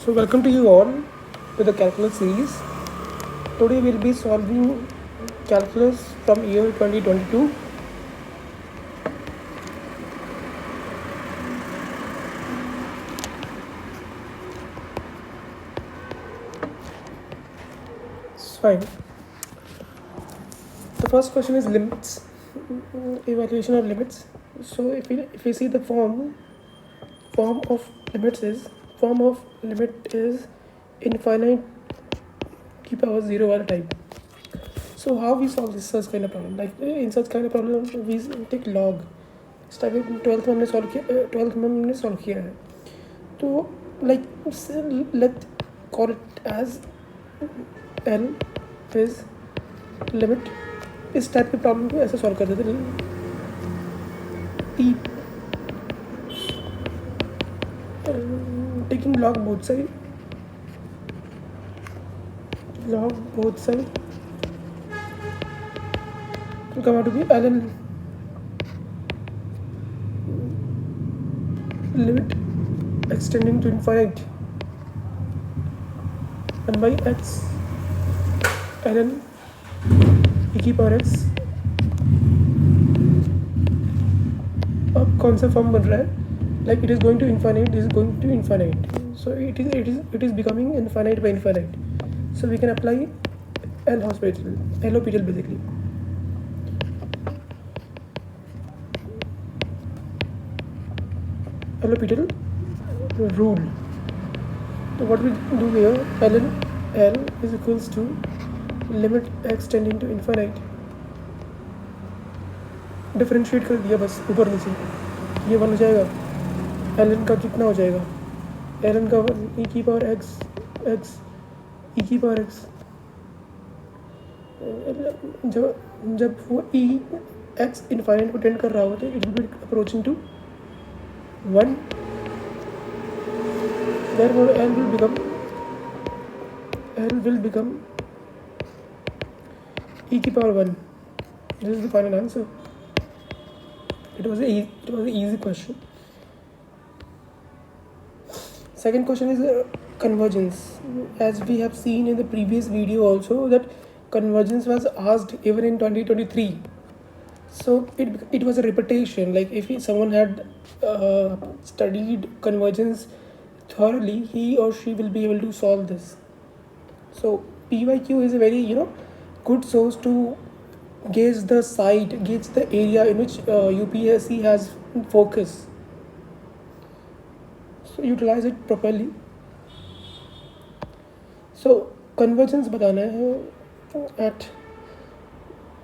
So welcome to you all to the calculus series. Today we'll be solving calculus from year 2022. It's fine. The first question is limits, evaluation of limits. So if we see the form of limit is infinite की power 0 वाला type. So how we solve this such kind of problem? Like in such kind of problem we take log. Starting 12th में हमने solve किया है. तो like let call it as L is limit. इस type के problem को ऐसे solve कर देते हैं. Taking log both side will come out to be ln limit extending to infinite 1 by x ln e की पावर x. अब कौन सा फॉर्म बन रहा है? Like it is going to infinite, so it is becoming infinite by infinite. So we can apply L'Hopital basically. L'Hopital rule. So what we do here, ln L is equals to limit x tending to infinite. Differentiate कर दिया बस ऊपर नीचे. ये बन जाएगा ln का कितना हो जाएगा? ln का e की पावर x e की पावर x. जब वो e x इनफाइनाइट को टेंड कर रहा होता है, it will be approaching to 1. Therefore L will become e की power 1. This is the final answer. It was an easy question. Second question is convergence. As we have seen in the previous video also, that convergence was asked even in 2023. So it was a repetition. Like if someone had studied convergence thoroughly, he or she will be able to solve this. So PYQ is a very good source to gauge the area in which UPSC has focus. So utilize it properly. So convergence बताना है at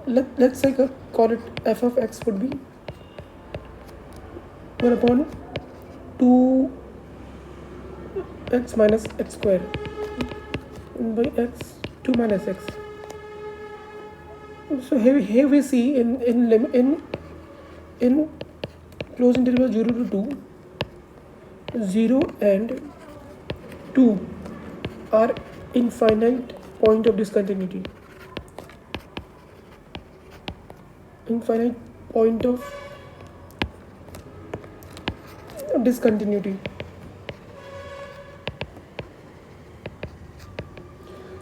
let's say call it f of x would be 1 upon 2x minus x square by x 2 minus x. So here we see in closed interval 0 to 2, 0 and 2 are infinite point of discontinuity. Infinite point of discontinuity.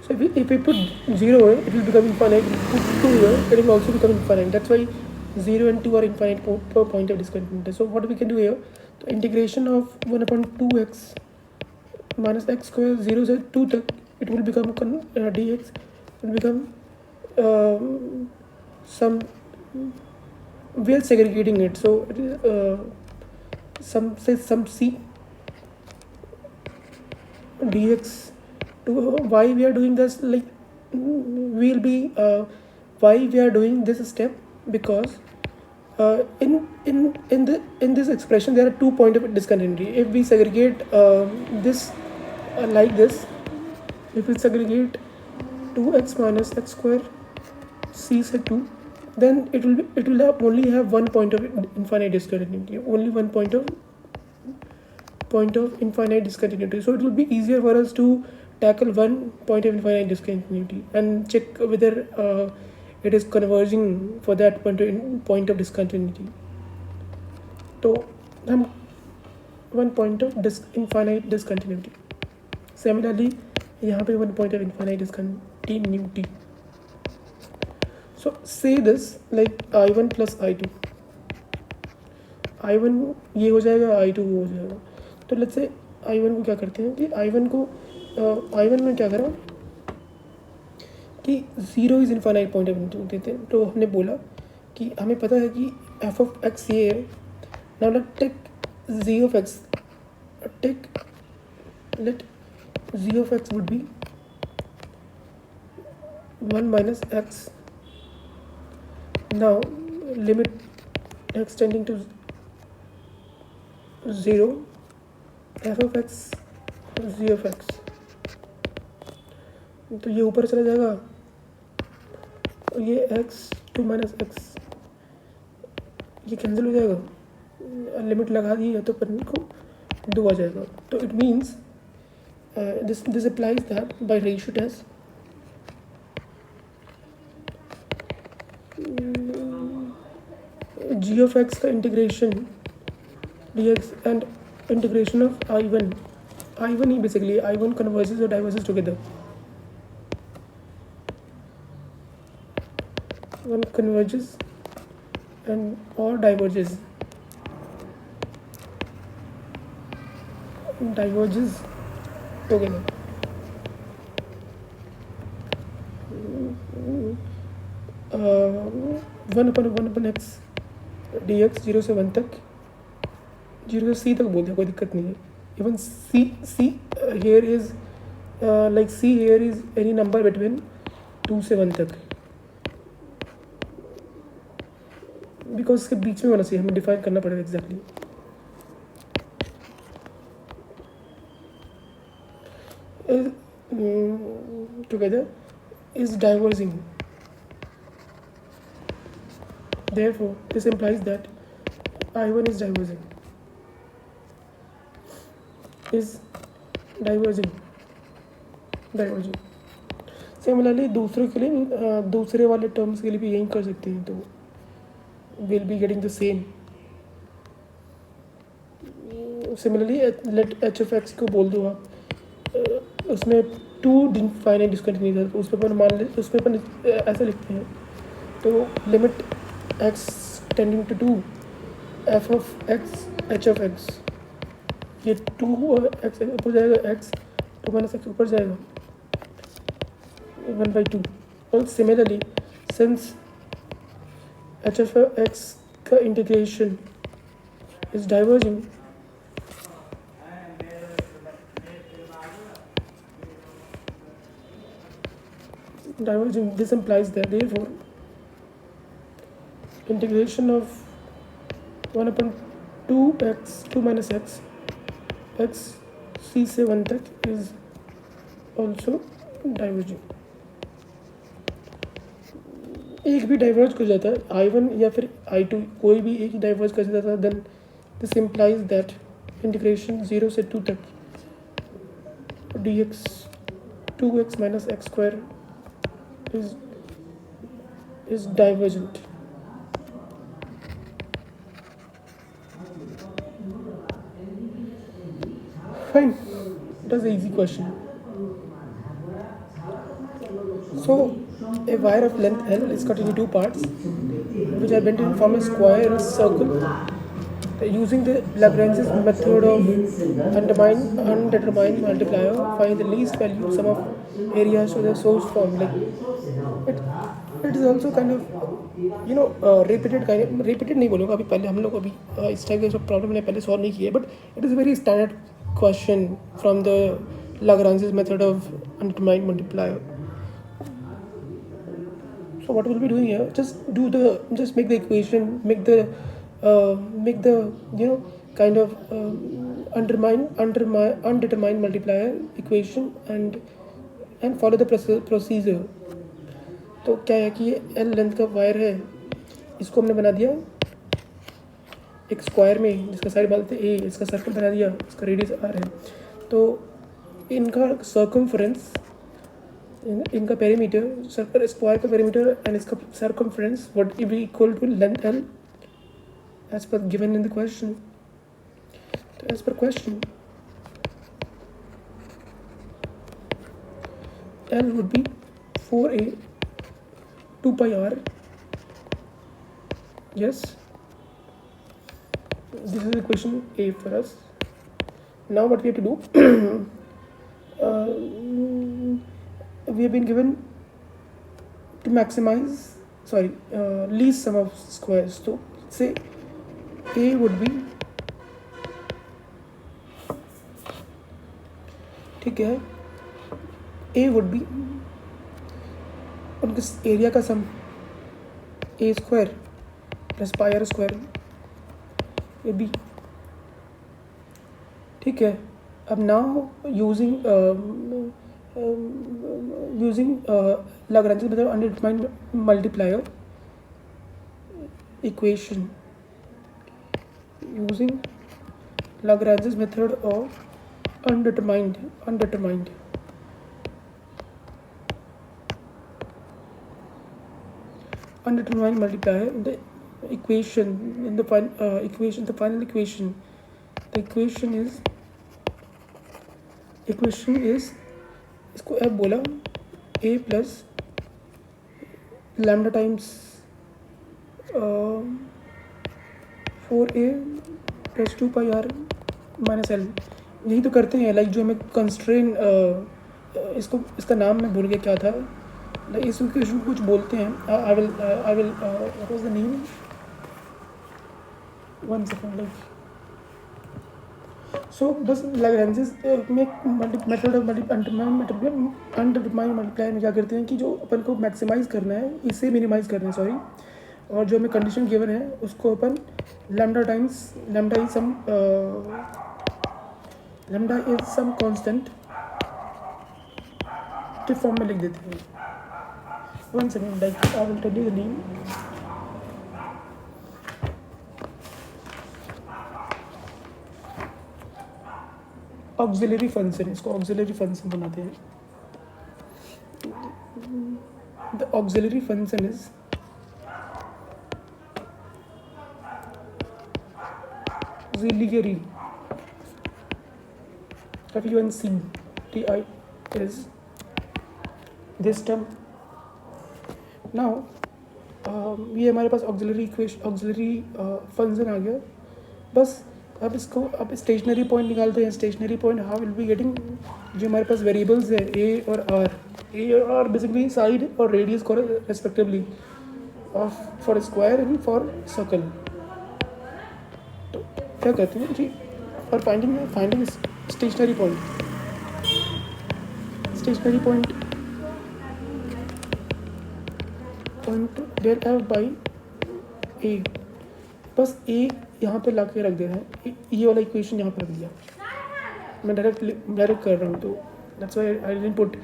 So if we put 0 here, it will become infinite. If we put 2 here, it will also become infinite. That's why 0 and 2 are infinite per point of discontinuity. So what we can do here, the integration of 1 upon 2x minus x square 0 से 2 तक, it will become dx will become some, we are segregating it. So it is some c dx. To why we are doing this, like we'll be why we are doing this step, because in this expression there are 2 points of discontinuity. If we segregate this like this, if we segregate 2x minus x square c से 2, then it will only have 1 point of infinite discontinuity, only 1 point of infinite discontinuity. So it will be easier for us to tackle 1 point of infinite discontinuity and check whether it is converging for that point of discontinuity. So 1 point of infinite discontinuity. Similarly, यहाँ पे one point of infinite is continuity. So say this like I1 plus I2. I1 ये हो जाएगा, I2 हो जाएगा. तो let's say I1 को क्या करते हैं कि I1 में क्या करा कि 0 इज़ इनफाइनाइट पॉइंट ऑफ देते हैं. तो हमने बोला कि हमें पता है कि f of x ये है. Now let take z of x. Let z of x would be 1 minus x. Now limit x tending to 0, f of x z of x. तो ये ऊपर चला जाएगा और ये x 2 minus x ये कैंसिल हो जाएगा. लिमिट लगा दी है तो अपन को 2 आ जाएगा. तो it means this applies that by ratio test g of x का integration dx and integration of I1 he basically I1 converges or diverges together. One converges and or diverges together. One upon x D x 0 से 1 तक, 0 से c तक बोलते हैं, कोई दिक्कत नहीं है. Even c here is like c here is any number between 2 से 1 तक, बिकॉज इसके बीच में होना चाहिए. हमें डिफाइन करना पड़ेगा exactly. Together is diverging. Therefore, this implies that I1 is diverging. Similarly, दूसरे के लिए दूसरे वाले टर्म्स के लिए भी यही कर सकते हैं. तो we'll be getting the same. Similarly, let h of x को बोल दो आप. उसमें 2 डिफाइनाइट डिस्कंटिन्यूटी था. उस पर अपन मान ले, उसमें अपन ऐसा लिखते हैं. तो limit x tending to 2 f of x h of x, ये 2 x ऊपर जाएगा, x 2 minus x ऊपर जाएगा 1/2. और similarly since h of x का integration is diverging, this implies that therefore integration of 1/2x 2 minus x c से 1 तक is also diverging. एक भी डाइवर्ज कर जाता है, I1 या फिर I2 कोई भी एक डाइवर्ज कर जाता है, then this implies that integration 0 से 2 तक dx 2x minus x square is divergent. Fine, that's an easy question. So a wire of length L is cut into 2 parts which are bent to form a square and a circle. Using the Lagrange's method of undetermined multiplier, find the least value sum of areas to the source form. Like it is also kind of repeated नहीं बोलूँगा अभी. पहले हम लोग अभी इस type के problem मैंने पहले सॉल्व नहीं किए, but it is very standard question from the Lagrange's method of undetermined multiplier. So what we'll be doing here, just make the equation, make the kind of undetermined multiplier equation and follow the procedure. तो क्या है कि ये L length का wire है, इसको हमने बना दिया एक स्क्वायर में जिसका साइड बोलते हैं A, इसका सर्कल बना दिया, इसका रेडियस R है. तो इनका सर्कमफ्रेंस, इनका पेरीमीटर, सर्कल स्क्वायर का पेरीमीटर एंड इसका circumference would be equal to length L as per given in the question. So as per question, L would be 4a 2 pi r. Yes, this is equation A for us. Now what we have to do, we have been given to maximize, least sum of squares. So say A would be, ठीक है, A would be उनके area का sum a square plus pi R square A B. ठीक है. अब now using Lagrange's method undetermined multiplier equation, using Lagrange's method of undetermined multiplier in the equation, the final equation. The equation is इसको अब बोला a plus lambda times 4a plus 2 pi R minus L. यही तो करते हैं, like जो हमें constrain, इसका नाम मैं भूल गया क्या था, लाइक इस इक्वेशन को कुछ बोलते हैं. I will what was the name, one second. Like so बस Lagrange's में मेथड ऑफ अनडिटरमाइंड मल्टीप्लायर में क्या करते हैं कि जो अपन को मैक्सिमाइज़ करना है इसे मिनिमाइज़ करना है, सॉरी, और जो हमें कंडीशन गिवन है उसको अपन लैम्डा इज सम कांस्टेंट के फॉर्म में लिख देते हैं. One second, like I will tell you the name. Auxiliary function, इसको ऑक्सिलरी फंक्शन बनाते हैं. The auxiliary function is auxiliary, FUNCTI is this term. now ये हमारे पास ऑक्सिलरी फंक्शन आ गया. बस अब स्टेशनरी पॉइंट निकालते हैं. Stationary point how will be getting, जो हमारे पास वेरिएबल्स है ए और आर बेसिकली साइड और रेडियस को respectively of for square and for circle. तो क्या कहते हैं कि for finding stationary point del F by A. बस ए यहाँ पे ला के रख देना है. ये वाला इक्वेशन यहाँ पे रख दिया. मैं डायरेक्ट कर रहा हूँ, तो that's why I didn't put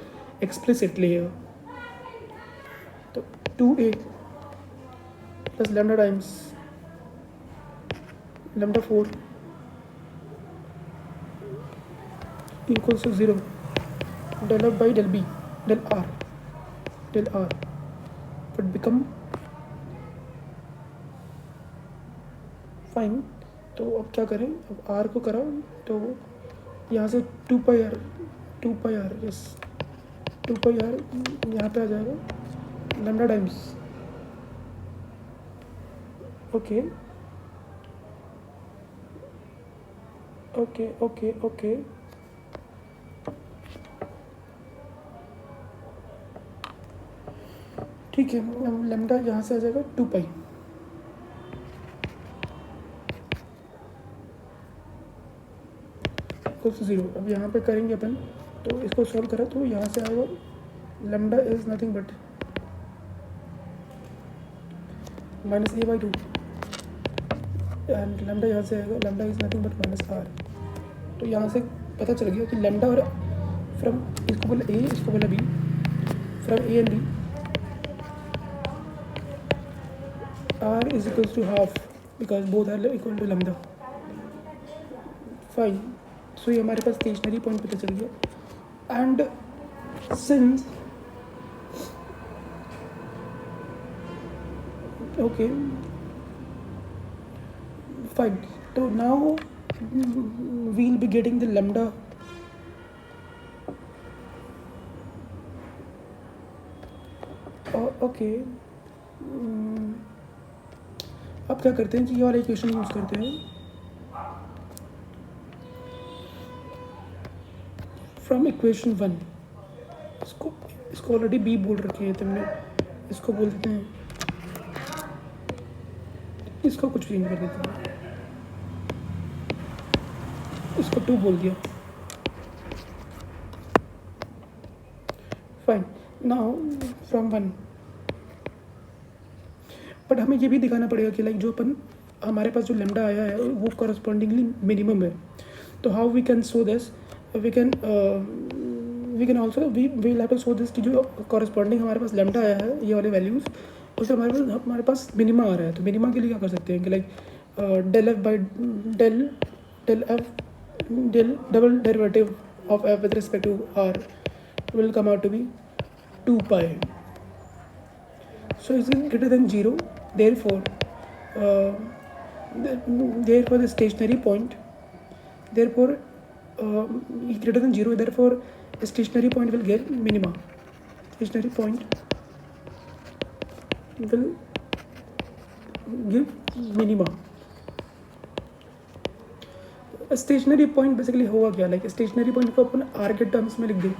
explicitly here. तो 2a plus lambda times lambda 4 equals to 0 del F by del B del R would become fine. तो अब क्या करें, अब आर को करा तो यहाँ से 2 pi are yes 2 pi are यहाँ पे आ जाएगा लैम्डा टाइम्स. ओके ठीक है. अब लैम्डा यहाँ से आ जाएगा 2 पाई. Equals to 0. अब यहाँ पे करेंगे अपन, तो इसको सॉल्व करा तो यहाँ से आएगा lambda is nothing but -a/2 and lambda यहाँ से आएगा lambda is nothing but -r. तो यहाँ से पता चल गया कि लैम्डा और फ्रॉम, इसको बोला a इसको बोला b, from a and b r is equals to half because both are equal to lambda. Fine. So ये हमारे पास स्टेशनरी पॉइंट पता चल गया. एंड सिंस ओके फाइन, तो now we'll be getting the lambda okay, अब क्या करते हैं कि ये वाला इक्वेशन यूज़ करते हैं फ्रॉम इक्वेशन 1। इसको इसको ऑलरेडी बी बोल रखी है तुमने, इसको बोल देते हैं, इसको कुछ चेंज कर देते हैं, इसको 2 बोल दिया। फाइन, नाउ फ्रॉम 1, बट हमें ये भी दिखाना पड़ेगा कि लाइक जो अपन हमारे पास जो लेमडा आया है वो करस्पॉन्डिंगली मिनिमम है। तो how we can show this, we can also we will have to show this कि जो कॉरस्पॉन्डिंग हमारे पास लेमडा आया है ये वाले वैल्यूज़, उससे हमारे पास मिनिमा आ रहा है। तो मिनिमा के लिए क्या कर सकते हैं कि like del F by del double derivative of F with respect to R will come out to be 2 pi. So is it greater than 0, therefore therefore the stationary point, therefore greater than 0, therefore a stationary point will get minima. Stationary point will give minima. Stationary point basically होगा क्या, like stationary point को अपन are के terms में लिख दें,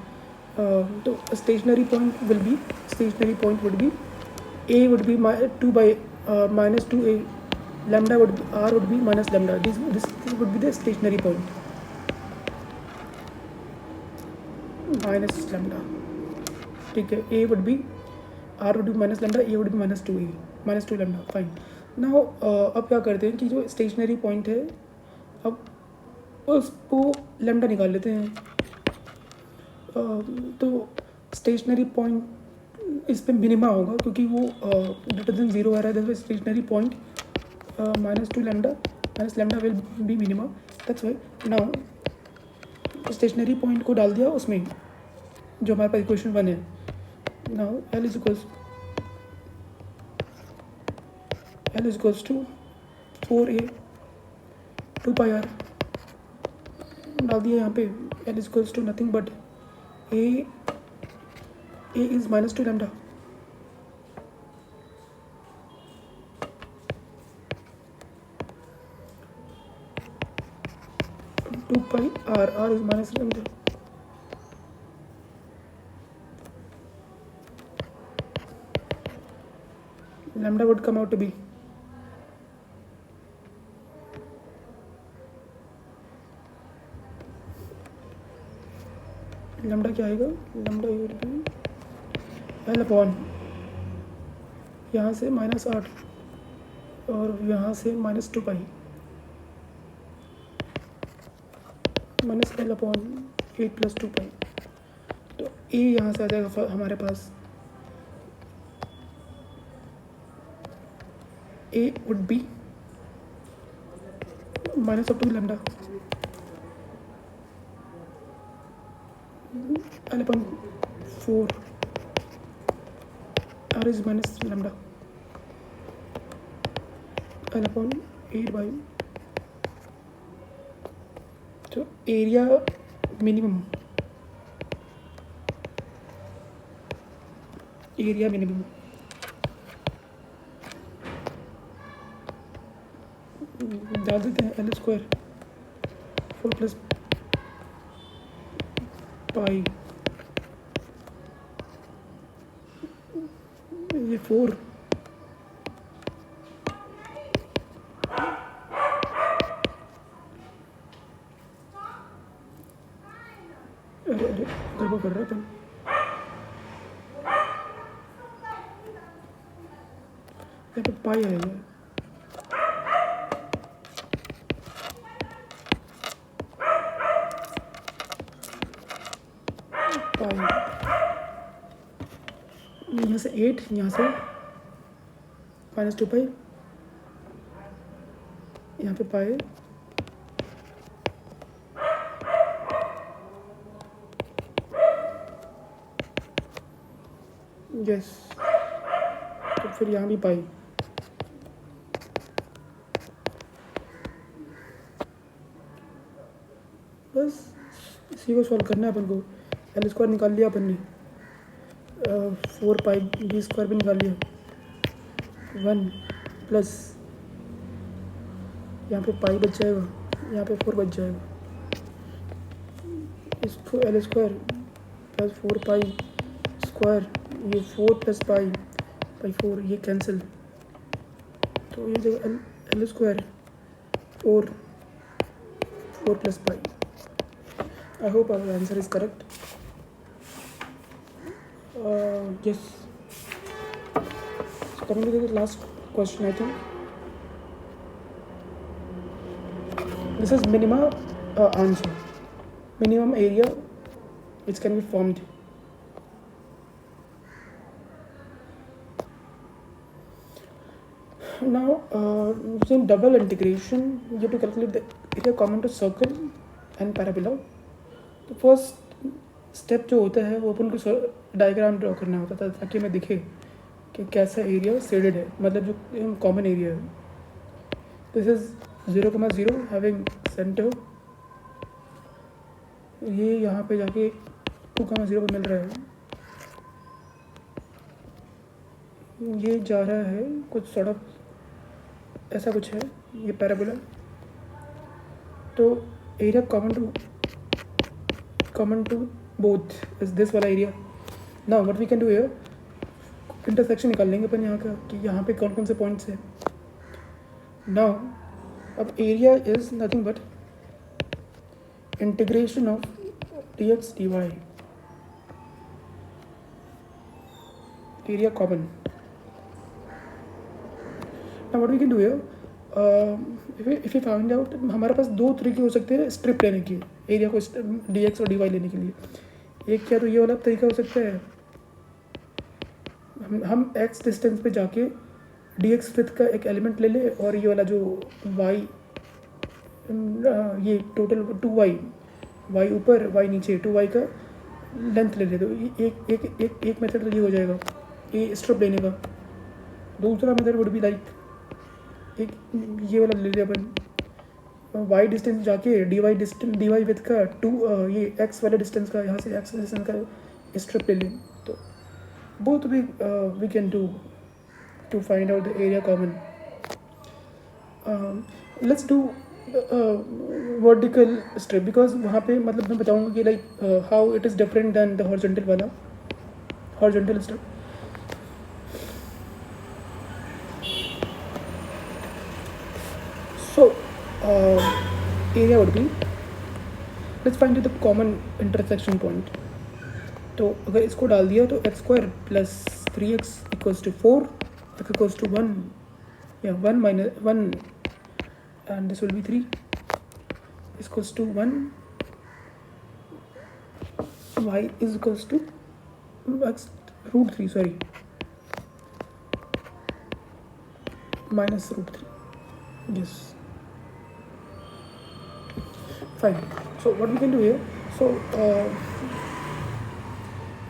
तो stationary point will be, stationary point would be A would be 2 by -2a, lambda would be r would be minus lambda, this would be the stationary point, minus lambda, ठीक है। a would be, r would be minus lambda, a would be -2a, -2 lambda, fine. Now अब क्या करते हैं कि जो stationary point है अब उसको लैम्डा निकाल लेते हैं। तो स्टेशनरी पॉइंट इस पे मिनिमा होगा क्योंकि वो ग्रेटर देन 0 आ रहा है, stationary point -2 lambda minus lambda will be minima, that's why now stationary point को डाल दिया उसमें जो हमारे पास इक्वेशन 1 है। Now L is equals to 4a 2 pi r डाल दिया यहाँ पे। L is equals to nothing but a is -2 lambda, two pi r is minus lambda, lambda would come out to be lambda क्या आएगा, lambda L upon यहाँ से -8 और यहाँ से -2 पाई माइनस L अपॉन 8 + 2 पाई। तो A यहाँ से आ जाएगा हमारे पास, A would be -2 lambda L upon 4 R is minus lambda L upon 8 by, so area minimum, डाल देते हैं L स्क्वायर 4 + पाई, ये 4 अरे गड़बड़ कर रहा था, यहाँ पे पाई आएगा, यहाँ से 8, यहाँ से -2 पाई, यहाँ पे पाई, यस, तो फिर यहाँ भी पाई। बस इसी को सॉल्व करना है अपन को। L स्क्वायर निकाल लिया अपन ने, 4 पाई बी स्क्वायर भी निकाल लिया, 1 प्लस यहाँ पे पाई बच जाएगा, यहाँ पे 4 बच जाएगा, इसको L square plus 4 pi square, ये 4 प्लस पाई बाई 4, ये कैंसिल, तो ये जगह L square 4 plus pi. I hope our answer is correct. Yes. So coming to the last question, I think this is minimum answer, minimum area which can be formed. Now, using double integration, you have to calculate the area common to circle and parabola. तो first step जो होता है वो अपन को diagram draw करना होता था ताकि हमें दिखे कि कैसा एरिया शेडेड है, मतलब जो कॉमन एरिया है. दिस इज 0,0 हैविंग सेंटर, ये यहाँ पे जाके 2,0 पर मिल रहा है, ये जा रहा है कुछ सड़क ऐसा कुछ है, ये पैराबोला. तो area common to both is this वाला area. Now what we can do here, intersection निकाल लेंगे अपन यहाँ का कि यहाँ पे कौन कौन से पॉइंट्स हैं. नाउ अब area is nothing but integration of dx dy, area common. Now what we can do here, if you find out, हमारे पास दो तरीके हो सकते हैं स्ट्रिप लेने की, एरिया को dx और dy लेने के लिए. एक क्या तो ये वाला तरीका हो सकता है, हम x डिस्टेंस पे जाके dx विड्थ का एक एलिमेंट ले ले और ये वाला जो y, ये टोटल 2y, y ऊपर y नीचे 2y का लेंथ ले ले. तो एक एक एक एक मेथड तो ये हो जाएगा, ये स्ट्रिप लेने का. दूसरा मेथड वुड बी लाइक, एक ये वाला ले लिया अपन, y डिस्टेंस जाके dy विथ का 2 ये x वाले डिस्टेंस का, यहाँ से x डिस्टेंस का स्ट्रिप ले लें. तो both we can do to find out the area common. Let's do vertical strip, because वहाँ पे मतलब मैं बताऊँगा कि like how it is different than the horizontal वाला, horizontal strip. So, area would be, let's find the common intersection point. तो अगर इसको डाल दिया तो x square plus 3x equals to 4, x equals to 1 या 1 minus 1 and this will be 3 equals to 1, y is equals to x root 3, sorry minus root 3. Yes, fine. So what we can do here, so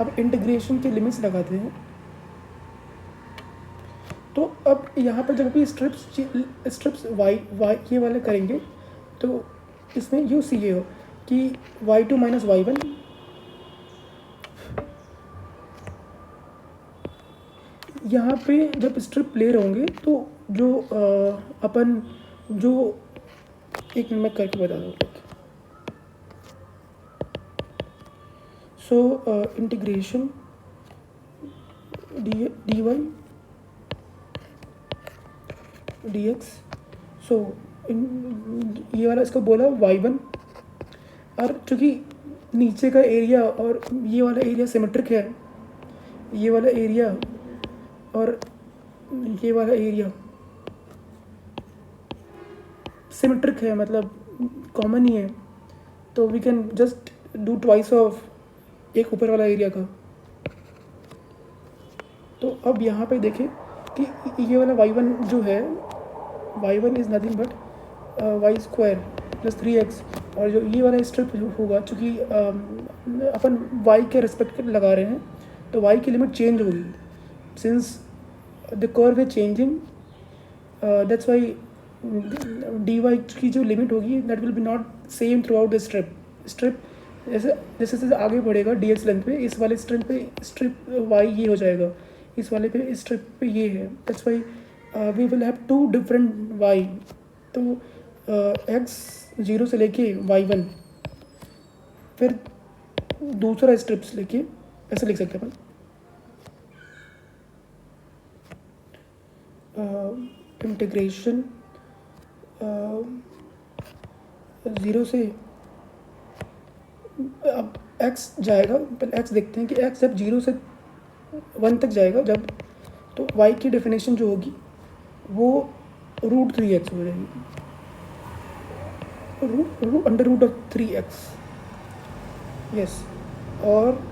अब integration के limits लगाते हैं. तो अब यहाँ पर जब भी स्ट्रिप्स y ये वाले करेंगे तो इसमें यू सी ये हो कि y2 माइनस y1, यहाँ पे जब स्ट्रिप प्ले होंगे तो जो अपन जो एक मिनट में करके बता दूँ. So integration dy dx, so ये वाला इसको बोला y1, और चूँकि नीचे का एरिया और ये वाला एरिया सिमेट्रिक है, ये वाला एरिया और ये वाला एरिया सिमेट्रिक है, मतलब कॉमन ही है. तो we can just do twice of एक ऊपर वाला एरिया का. तो अब यहाँ पे देखें कि ये वाला y1 जो है, y1 is nothing but y square plus 3x, और जो ये वाला स्ट्रिप होगा चूँकि अपन y के रिस्पेक्ट लगा रहे हैं तो y की लिमिट चेंज होगी, since the curve is changing, that's why dy की जो लिमिट होगी that will B not same through out the strip. जैसे जैसे जैसे आगे बढ़ेगा डी एक्स लेंथ पे, इस वाले स्ट्रिप वाई ये हो जाएगा, इस वाले पे स्ट्रिप पे ये है, that's why we will have two different Y. तो एक्स जीरो से लेके वाई वन, फिर दूसरा स्ट्रिप्स लेके ऐसे लिख सकते हैं अपन, इंटीग्रेशन ज़ीरो से, अब एक्स जाएगा, पहले एक्स देखते हैं कि एक्स जब जीरो से वन तक जाएगा जब, तो वाई की डेफिनेशन जो होगी वो रूट थ्री एक्स हो जाएगी, under root of three X, yes. और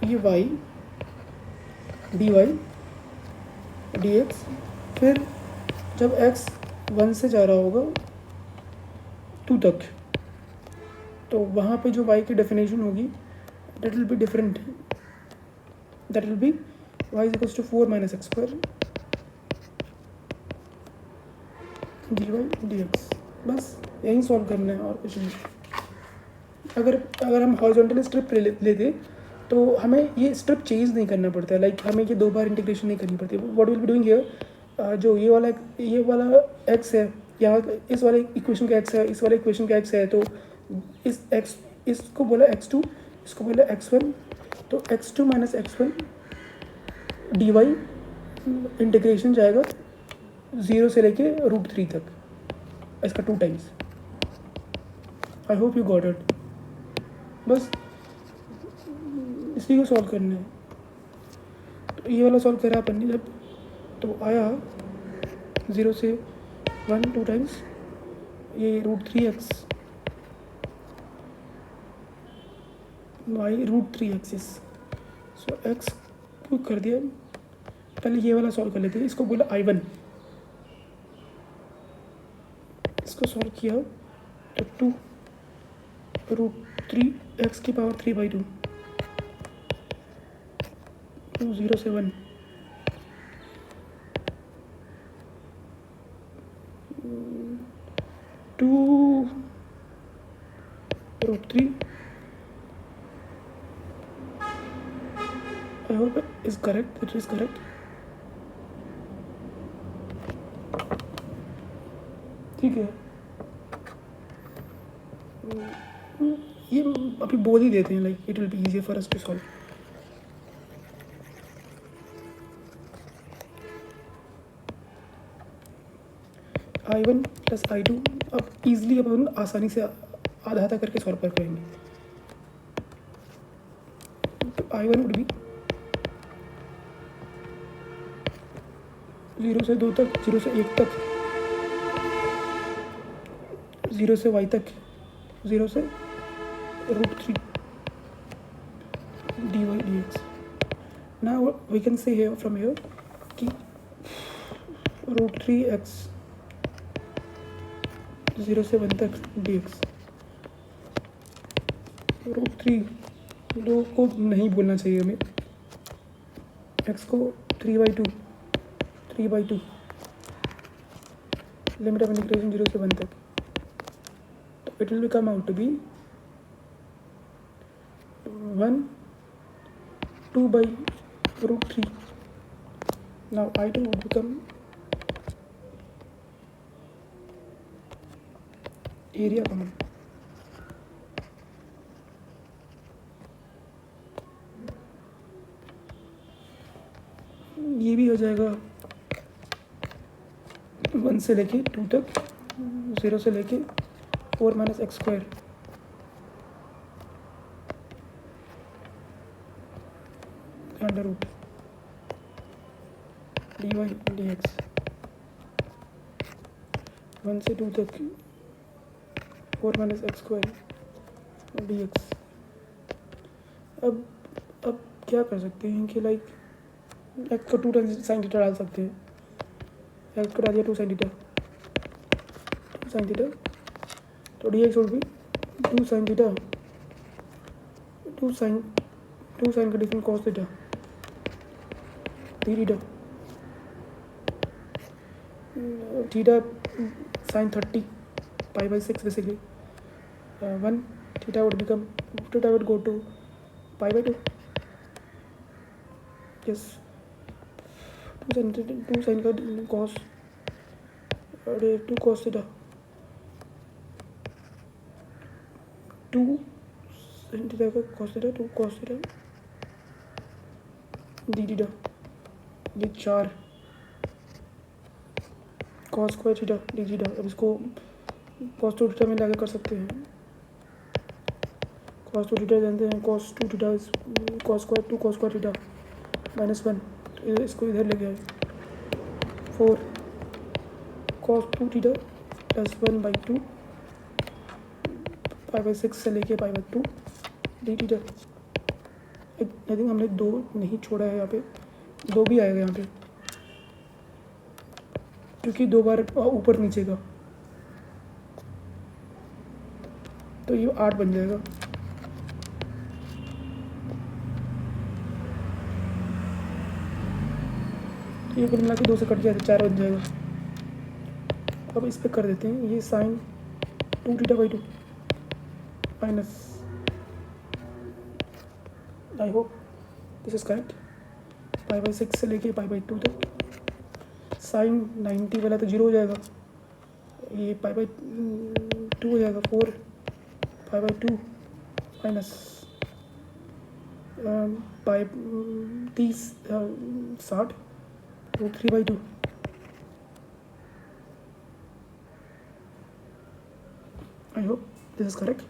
ये Y D Y D X, फिर जब एक्स वन से जा रहा होगा टू तक, तो वहाँ पे जो वाई की डेफिनेशन होगी that will be different, that will be y is equals to 4 minus x square d Y D x. बस यही सॉल्व करना है और कुछ नहीं। अगर हम हॉरिजॉन्टल स्ट्रिप लेते तो हमें ये स्ट्रिप चेंज नहीं करना पड़ता है, लाइक हमें ये दो बार इंटीग्रेशन नहीं करनी पड़ती। What will be doing here, जो ये वाला एक्स है, यहाँ इस वाले इक्वेशन का एक्स है, इस वाले इक्वेशन का एक्स है, तो इस एक्स, इसको बोला x2, इसको बोला x1, तो x2 minus x1 d y integration जाएगा ज़ीरो से लेके रूट थ्री तक, इसका 2 times. I hope you got it. बस इसी को सॉल्व करना है। तो ये वाला सॉल्व करा अपन ने जब, तो आया ज़ीरो से वन 2 टाइम्स, ये root three x y root three axis, so x को कर दिया। पहले ये वाला सॉल्व कर लेते हैं, इसको बोला I1, इसको सॉल्व किया तो 2 रूट थ्री एक्स की पावर 3/2, 0 से 1, 2 root three. I hope it is correct. It is correct. ठीक है, ये अभी बोल ही देते हैं, like it will be easier for us to solve. I1 plus I2, अब ईजिली अपन आसानी से आधा आधा करके सॉल्व कर पाएंगे। तो I1 वुड बी 0 से 2 तक, 0 से 1 तक, 0 से y तक, 0 से root three d Y D x. Now we can say here from here कि रूट थ्री एक्स 0 से 1 तक डी एक्स, रूट थ्री लोगों को नहीं बोलना चाहिए हमें, एक्स को 3/2 लिमिट ऑफ इंटीग्रेशन 0 से 1 तक, तो it will come out to be 1 2/√3। Now I2 would become area common, ये भी हो जाएगा 1 से लेके 2 तक, 0 से लेके 4 minus x square under root d Y D x, 1 से 2 तक 4 minus x square d x. अब क्या कर सकते हैं कि लाइक एक्स को 2 टाइम्स साइन थीटा डाल सकते हैं, एक्स को डाल दिया 2 साइन थीटा, तो d x would be 2 sine theta, 2 sine का different cos theta, theta sine 30 पाई/6 basically 1 theta would go to pi by 2. Yes, 2 sin का cos 2 cos theta 2 sin theta का cos theta 2 cos theta d theta, ये 4 cos square theta d theta. अब इसको cos 2 theta में लाके कर सकते हैं। cos 2 थीटा जानते हैं, cos 2 theta cos square 2 cos square theta -1, इसको इधर लेके आए 4 cos 2 थीटा +1/2 π/6 से लेके π/2 d थीटा। आई थिंक हमने 2 नहीं छोड़ा है, यहाँ पे 2 भी आएगा यहाँ पे, क्योंकि 2 बार ऊपर नीचे का, तो ये 8 बन जाएगा। ये कुल मिला के 2 से कट गया तो 4 बन जाएगा। अब इस पे कर देते हैं, ये sin 2 θ/2 minus, I hope this is correct, π/6 से लेके π/2 तक। sin 90 वाला तो 0 हो जाएगा, ये π/2 हो जाएगा 4 π/2 minus 60 √3/2। I hope this is correct.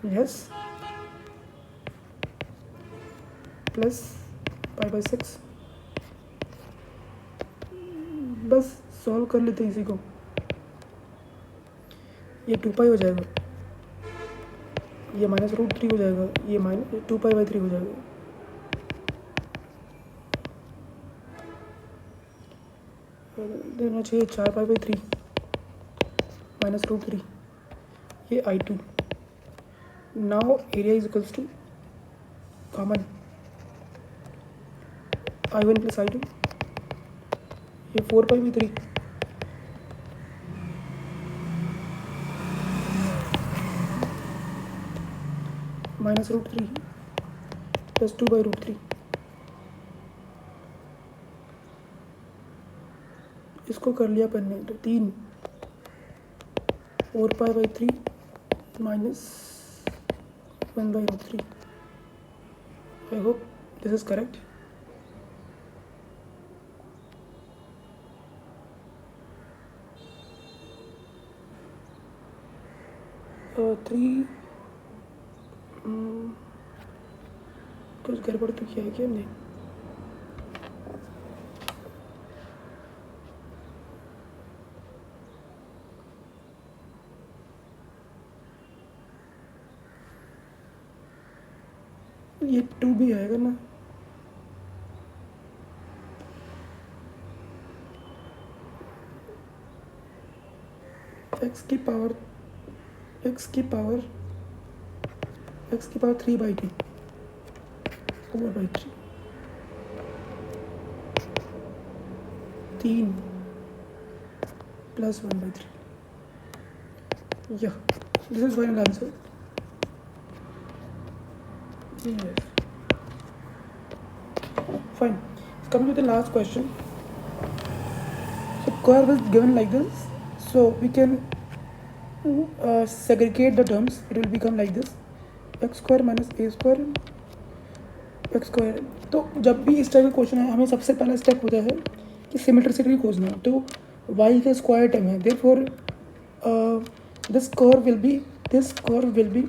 Yes, plus π/6, बस सॉल्व कर लेते हैं इसी को। ये 2π हो जाएगा, ये -√3 हो जाएगा, ये -2π/3 हो जाएगा। देना चाहिए 4π/3 -√3, ये I2। Now area is equals to common I1 + I2, ये 4π/3 -√3 + 2/√3। इसको कर लिया अपन ने, तो 3 4π/3 -1/√3। आई होप दिस इज करेक्ट। कुछ गड़बड़ तो किया है क्या हमने? ये 2 भी आएगा ना, x की power 3/2 /3, 3 + 1/3। Yeah, this is final answer. Yes. Fine. Coming to the last question. So curve is given like this, so we can segregate the terms. It will become like this: x² - a² x²। तो जब भी इस type का question है, हमें सबसे पहला step होता है कि सिमेट्रिसिटी खोजना है। तो y का स्क्वायर टर्म है, therefore this curve will be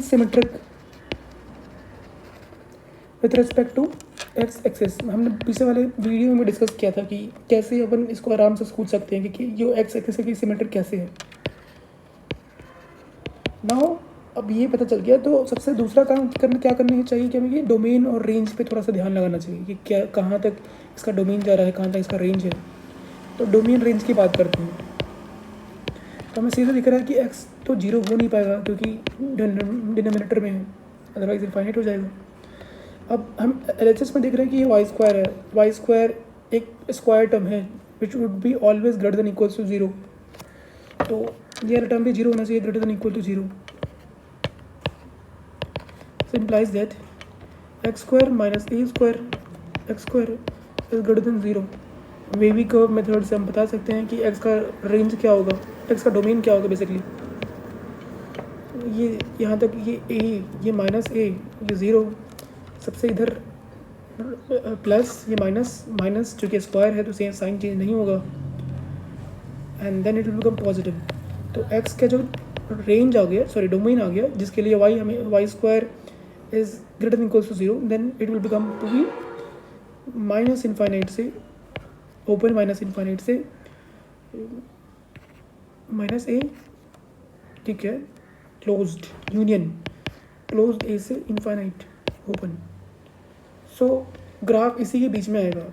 symmetric with respect to x axis. हमने पीछे वाले वीडियो में डिस्कस किया था कि कैसे अपन इसको आराम से सोच सकते हैं कि ये एक्स एक्सिस की सिमेट्रिक कैसे है। नाउ अब ये पता चल गया, तो सबसे दूसरा काम क्या करना चाहिए कि हमें ये डोमेन और रेंज पे थोड़ा सा ध्यान लगाना चाहिए कि क्या कहाँ तक इसका डोमेन जा रहा है, कहाँ तक इसका रेंज है। तो डोमेन रेंज की बात करते हैं, तो हमें सीधा दिख रहा है कि x तो 0 हो नहीं पाएगा क्योंकि डिनोमिनेटर में है, अदरवाइज इनफाइनाइट हो जाएगा। अब हम LHS में देख रहे हैं कि ये y² है, y² एक स्क्वायर टर्म है which would be always greater than equals to 0, तो ये वाला टर्म भी 0 होना चाहिए, greater than equal to 0. So implies that x square minus a square x square is greater than 0. Wavy curve method से हम बता सकते हैं कि x का रेंज क्या होगा, x का डोमेन क्या होगा बेसिकली. ये यहाँ तक ये a, ये माइनस a, ये 0, सबसे इधर प्लस, ये माइनस माइनस, चूँकि स्क्वायर है तो सेम साइन चेंज नहीं होगा, and then it will become positive. तो x का जो रेंज आ गया, सॉरी डोमेन आ गया, जिसके लिए y हमें y square is greater than equals to 0, then it will become to be minus infinite से open minus infinite से minus a, ठीक है, closed union closed a से infinite open. so ग्राफ इसी के बीच में आएगा,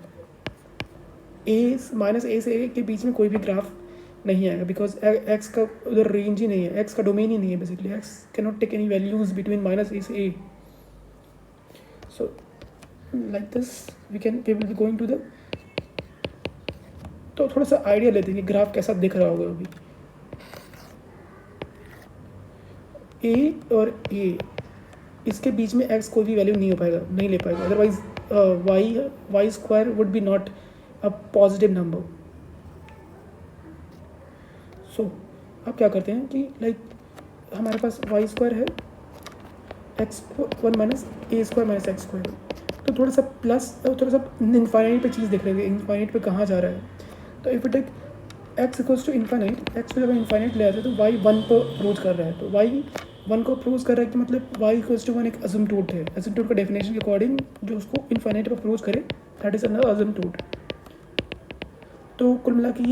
a माइनस a से a के बीच में कोई भी ग्राफ नहीं आएगा, बिकॉज x का उधर रेंज ही नहीं है, x का डोमेन ही नहीं है basically. x cannot take any values between minus a से a. So like this we will be going to the, तो थोड़ा सा आइडिया लेते हैं कि ग्राफ कैसा दिख रहा होगा अभी. a और a इसके बीच में x कोई भी वैल्यू नहीं हो पाएगा, नहीं ले पाएगा, otherwise y square would be not a positive number. So अब क्या करते हैं कि लाइक हमारे पास y स्क्वायर है, x1 minus a square minus x square, तो थोड़ा सा प्लस, थोड़ा सा इनफाइनाइट पे चीज़ देख रहे हैं, इनफाइनाइट पे कहाँ जा रहा है. तो if it x equals to infinite, x पे जब इनफाइनाइट ले आते हैं तो y 1 पर अप्रोच कर रहा है, तो y 1 को अप्रोच कर रहा है कि मतलब y इक्वल्स टू 1 एक असिम्प्टोट है. असिम्प्टोट का डेफिनेशन के अकॉर्डिंग जो उसको इनफाइनाइट पर अप्रोच करे दैट इज अनदर असिम्प्टोट. तो कुल मिला के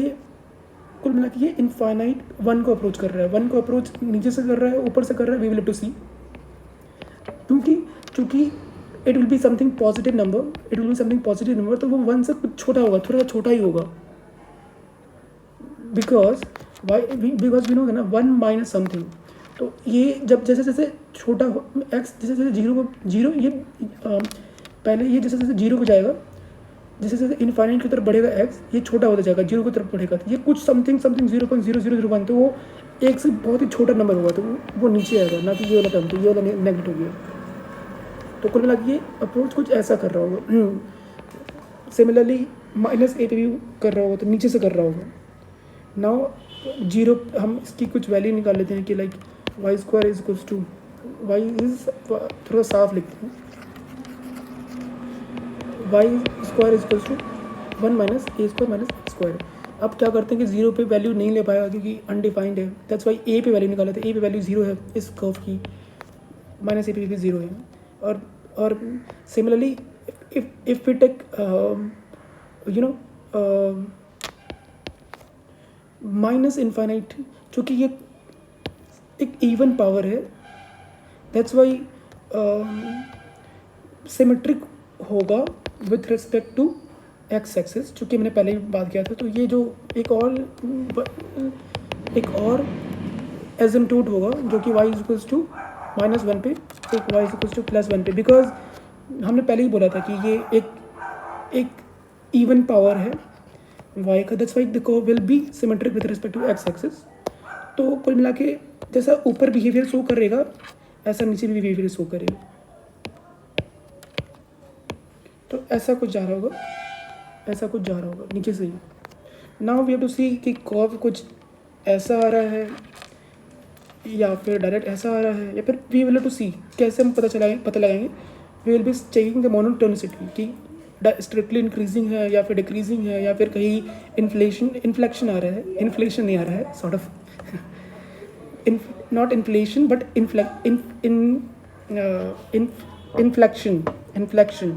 ये इनफाइनाइट 1 को अप्रोच कर रहा है. 1 को अप्रोच नीचे से कर रहा है, ऊपर से कर रहा है, वी विल हैव टू सी, क्योंकि it will be something positive number, तो वो 1 से कुछ छोटा होगा, थोड़ा छोटा ही होगा, बिकॉज वी नो ना 1 माइनस समथिंग. तो ये जब जैसे जैसे छोटा x जैसे जैसे जीरो ये पहले ये जैसे जैसे 0 को जाएगा, जैसे जैसे इनफाइनाइट की तरफ बढ़ेगा x, ये छोटा होता जाएगा, 0 की तरफ बढ़ेगा, तो ये कुछ समथिंग 0.0001, तो वो एक से बहुत ही छोटा नंबर होगा, तो वो नीचे आएगा, ना कि ये वाला टर्म, तो ये वाला नेगेटिव हो गया. तो कुल मिला के ये अप्रोच कुछ ऐसा कर रहा होगा. सिमिलरली माइनस a पे भी कर रहा होगा, तो नीचे से कर रहा होगा. नाउ 0 हम इसकी कुछ वैल्यू निकाल लेते हैं कि like y square is equals to, y is थोड़ा साफ लिखते हैं, y square is equals to 1 minus a square minus x square. अब क्या करते हैं कि 0 पे वैल्यू नहीं ले पाएगा क्योंकि अनडिफाइंड है, दैट्स वाई a पे वैल्यू निकाले थे. a पे वैल्यू 0 है इस कर्व की, माइनस a पे भी 0 है. और similarly if we take you know minus infinite, चूँकि ये एक इवन पावर है, दैट्स वाई सिमेट्रिक होगा with respect to x axis, चूँकि मैंने पहले ही बात किया था. तो ये जो एक और एसिम्प्टोट होगा जो कि y इक्वल्स टू -1 पे, एक y इक्वल्स टू +1 पे, बिकॉज हमने पहले ही बोला था कि ये एक इवन पावर है y का, that's why the curve will be symmetric with respect to x axis. तो कुल मिला के जैसा ऊपर बिहेवियर शो करेगा ऐसा नीचे भी बिहेवियर शो करेगा. तो ऐसा कुछ जा रहा होगा नीचे से ही. नाउ वी हैव टू सी कि कर्व कुछ ऐसा आ रहा है या फिर डायरेक्ट ऐसा आ रहा है, या फिर we will have to see कैसे हम पता लगाएंगे. We will be checking the monotonicity कि स्ट्रिक्टली इंक्रीजिंग है या फिर डिक्रीजिंग है, या फिर कहीं इन्फ्लेक्शन आ रहा है, इन्फ्लेशन नहीं आ रहा है, sort of not inflation but inflection.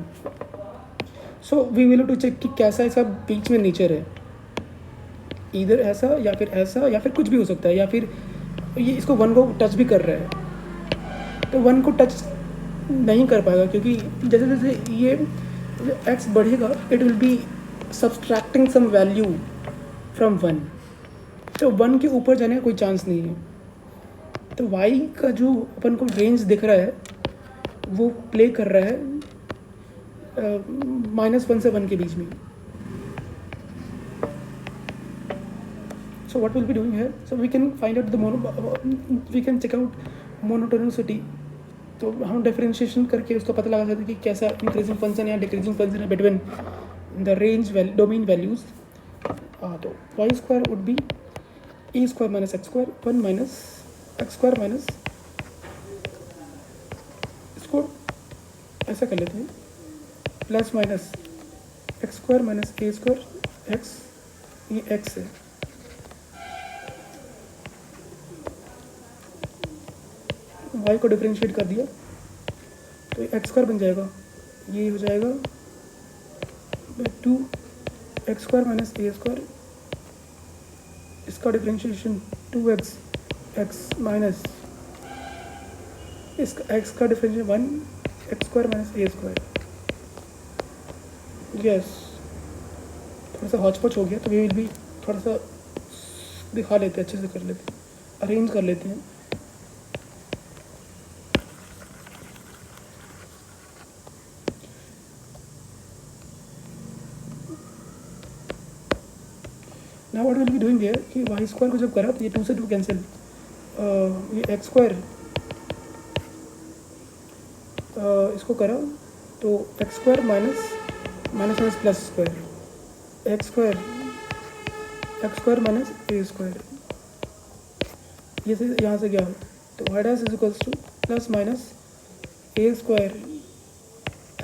So we will to check कि कैसा इसका बीच में नेचर है, इधर ऐसा या फिर कुछ भी हो सकता है, या फिर ये इसको 1 को टच भी कर रहा है. तो 1 को टच नहीं कर पाएगा क्योंकि जैसे जैसे ये x बढ़ेगा it will be subtracting some value from 1, तो 1 के ऊपर जाने का कोई चांस नहीं है. तो y का जो अपन को रेंज दिख रहा है वो प्ले कर रहा है -1 से 1 के बीच में. So what we'll be doing here, so we can find out we can check out monotonicity. तो हम डिफरेंशिएशन करके उसका पता लगा सकते हैं कि कैसा इंक्रीजिंग फंक्शन या डिक्रीजिंग फंक्शन है between the range domain values. तो y square would be a square minus x square 1 minus x square minus, इसको ऐसा कर लेते हैं, plus minus x square minus a square x, ये एक्स है, वाई को डिफरेंशिएट कर दिया तो एक्स स्क्वायर बन जाएगा, ये हो जाएगा 2 x square minus a square, इसका डिफरेंशिएशन 2x एक्स माइनस इसका एक्स का differentiation 1 x square minus a square. Yes, थोड़ा सा हॉचपॉच हो गया तो वी विल भी थोड़ा सा दिखा लेते हैं, अच्छे से कर लेते हैं, अरेंज कर लेते हैं. Now what we'll be doing here कि वाई स्क्वायर को जब करा तो ये 2 से 2 कैंसिल, ये एक्स स्क्वायर इसको करा तो x square minus minus minus plus square, x square minus a square, ये से यहाँ से गया तो y dash is equals to plus minus a square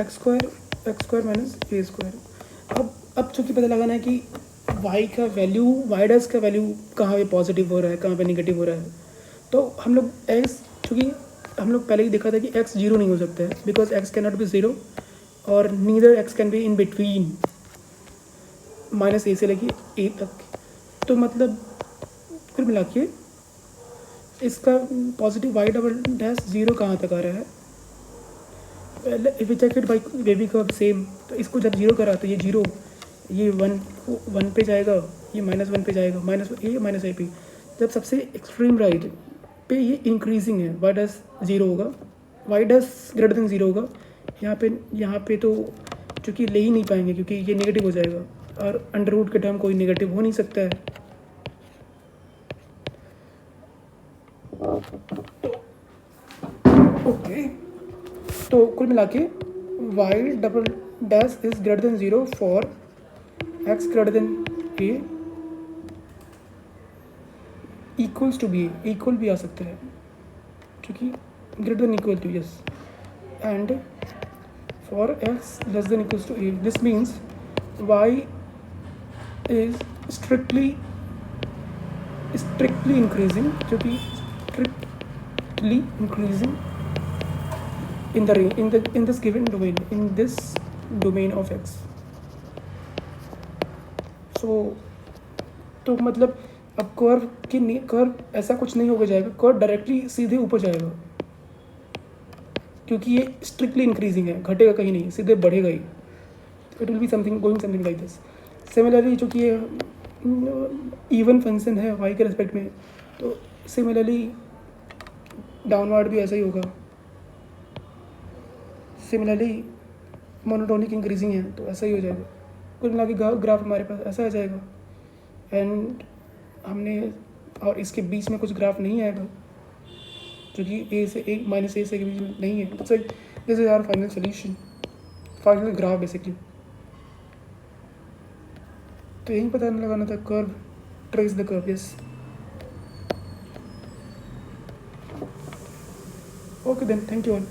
x square minus a square. अब चूँकि पता लगाना है कि वाई का वैल्यू, वाई डैश का वैल्यू कहाँ पे पॉजिटिव हो रहा है, कहाँ पे नेगेटिव हो रहा है. तो हम लोग एक्स, चूँकि हम लोग पहले ही देखा था कि एक्स जीरो नहीं हो सकता है, because x can not be zero और neither x can be in between minus a से लेके ए तक. तो मतलब कुल मिला के इसका positive y double dash zero कहाँ तक आ रहा है. If we check it by baby curve same, तो इसको जब जीरो करा तो ये जीरो, ये 1 पे जाएगा, ये -1 पे जाएगा, माइनस ए पे. जब सबसे एक्सट्रीम राइट पे ये इंक्रीजिंग है, वाई डैश ज़ीरो होगा, y dash greater than zero होगा. यहाँ पे तो चूँकि ले ही नहीं पाएंगे क्योंकि ये नेगेटिव हो जाएगा और अंडर रूट के टर्म कोई नेगेटिव हो नहीं सकता है. ओके, तो कुल मिला के y double dash is greater than zero for x greater than a equals to b, equal भी आ सकता है क्योंकि greater than equal to, yes, and for x less than equals to a. This means y is strictly increasing, क्योंकि strictly increasing in the range, in this given domain, in this domain of x. तो मतलब अब curve ऐसा कुछ नहीं होगा जाएगा, curve directly सीधे ऊपर जाएगा क्योंकि ये स्ट्रिक्टली इंक्रीजिंग है, घटेगा कहीं नहीं, सीधे बढ़ेगा ही. It will be something like this. Similarly चूँकि ये इवन फंक्शन है y के रेस्पेक्ट में, तो सिमिलरली डाउनवर्ड भी ऐसा ही होगा. सिमिलरली मोनोटोनिक इंक्रीजिंग है तो ऐसा ही हो जाएगा. कुल मिला के ग्राफ हमारे पास ऐसा आ जाएगा. एंड हमने, और इसके बीच में कुछ ग्राफ नहीं आएगा क्योंकि ए से ए माइनस ए से के बीच में नहीं है. तो this is our final solution, final graph basically. तो यही पता लगाना था, curve, trace the curve. Yes, okay then, thank you all.